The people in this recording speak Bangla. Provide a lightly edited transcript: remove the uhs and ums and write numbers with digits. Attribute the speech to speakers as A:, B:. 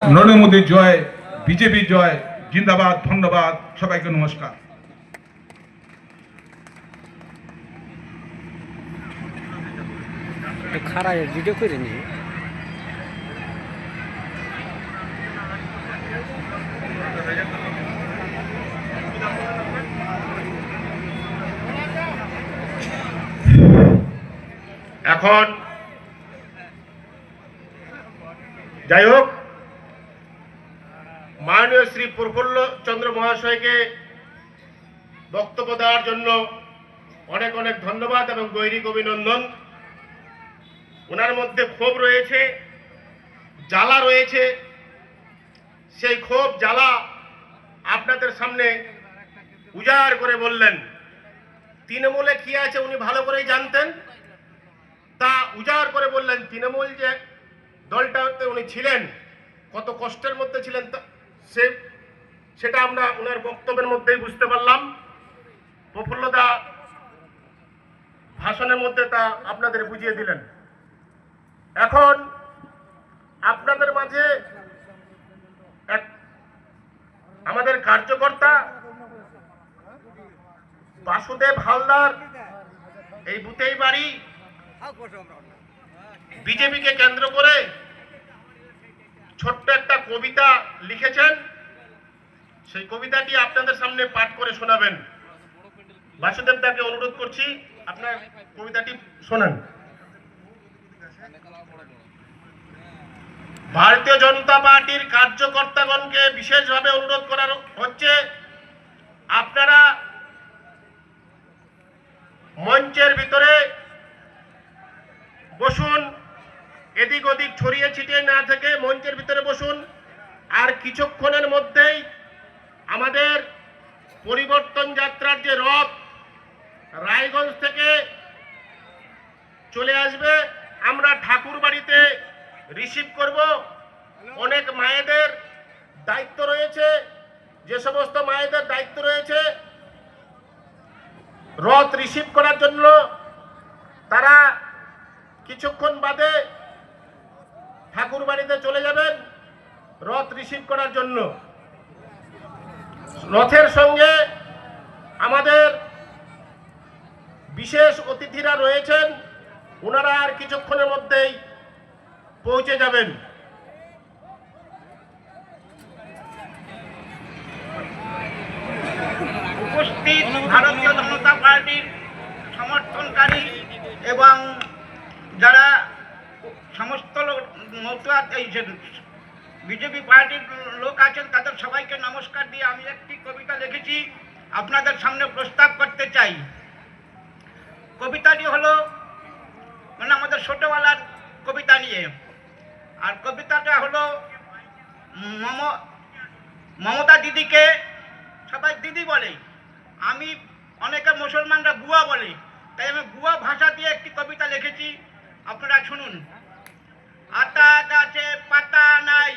A: নরেন্দ্র মোদীর জয়, বিজেপি জয়, জিন্দাবাদ, ধন্যবাদ, সবাইকে নমস্কার।
B: খারাপ ভিডিও করে নি।
C: এখন যাই হোক, মাননীয় শ্রী প্রফুল্ল চন্দ্র মহাশয়কে বক্তব্য দেওয়ার জন্য অনেক অনেক ধন্যবাদ এবং গৈরিক অভিনন্দন। ওনার মধ্যে ক্ষোভ রয়েছে, জ্বালা রয়েছে, সেই ক্ষোভ জ্বালা আপনাদের সামনে উজাড় করে বললেন। তৃণমূলে কি আছে উনি ভালো করেই জানতেন, তা উজাড় করে বললেন। তৃণমূল যে দলটাতে উনি ছিলেন, কত কষ্টের মধ্যে ছিলেন সেটা আমরা ওনার বক্তব্যের মধ্যেই বুঝতে পারলাম। প্রফুল্লদা ভাষণের মধ্যে তা আপনাদের বুঝিয়ে দিলেন। এখন আপনাদের মাঝে এক আমাদের কার্যকর্তা বাসুদেব হালদার, এই বুতেই বাড়ি, বিজেপিকে কেন্দ্র করে ছোট্ট একটা কবিতা লিখেছেন। সেই কবিতাটি আপনাদের সামনে পাঠ করে শোনাবেন। বাসুদেব দাকে অনুরোধ করছি, আপনার কবিতাটি শোনান। ভারতীয় জনতা পার্টির কার্যকর্তাগণকে বিশেষভাবে অনুরোধ করা হচ্ছে, আপনারা মঞ্চের ভিতরে বসুন, এদিক ওদিক ছড়িয়ে ছিটিয়ে না থেকে মঞ্চের ভিতরে বসুন। আর কিছুক্ষণের মধ্যেই আমাদের পরিবর্তন যাত্রার যে রথ রায়গঞ্জ থেকে চলে আসবে, আমরা ঠাকুর বাড়িতে রিসিভ করব। অনেক মায়েদের দায়িত্ব রয়েছে, যে সমস্ত মায়েদের দায়িত্ব রয়েছে রথ রিসিভ করার জন্য, তারা কিছুক্ষণ বাদে ঠাকুর বাড়িতে চলে যাবেন রথ রিসিভ করার জন্য। রথের সঙ্গে আমাদের বিশেষ অতিথিরা রয়েছেন, ওনারা আর কিছুক্ষণের মধ্যেই পৌঁছে যাবেন।
D: উপস্থিত ভারতীয় জনতা পার্টির সমর্থনকারী এবং যারা সমস্ত বিজেপি পার্টির লোক আছেন, তাদের সবাইকে নমস্কার দিয়ে আমি একটি কবিতা লিখেছি, আপনাদের সামনে প্রস্তাব করতে চাই। কবিতাটি হলো মানে আমাদের ছোটবেলার কবিতা নিয়ে, আর কবিতাটা হলো মমতা দিদিকে সবাই দিদি বলে, আমি অনেকে মুসলমানরা বুয়া বলে, তাই আমি বুয়া ভাষা দিয়ে একটি কবিতা লিখেছি, আপনারা শুনুন। আতা গাছে পাতা নাই,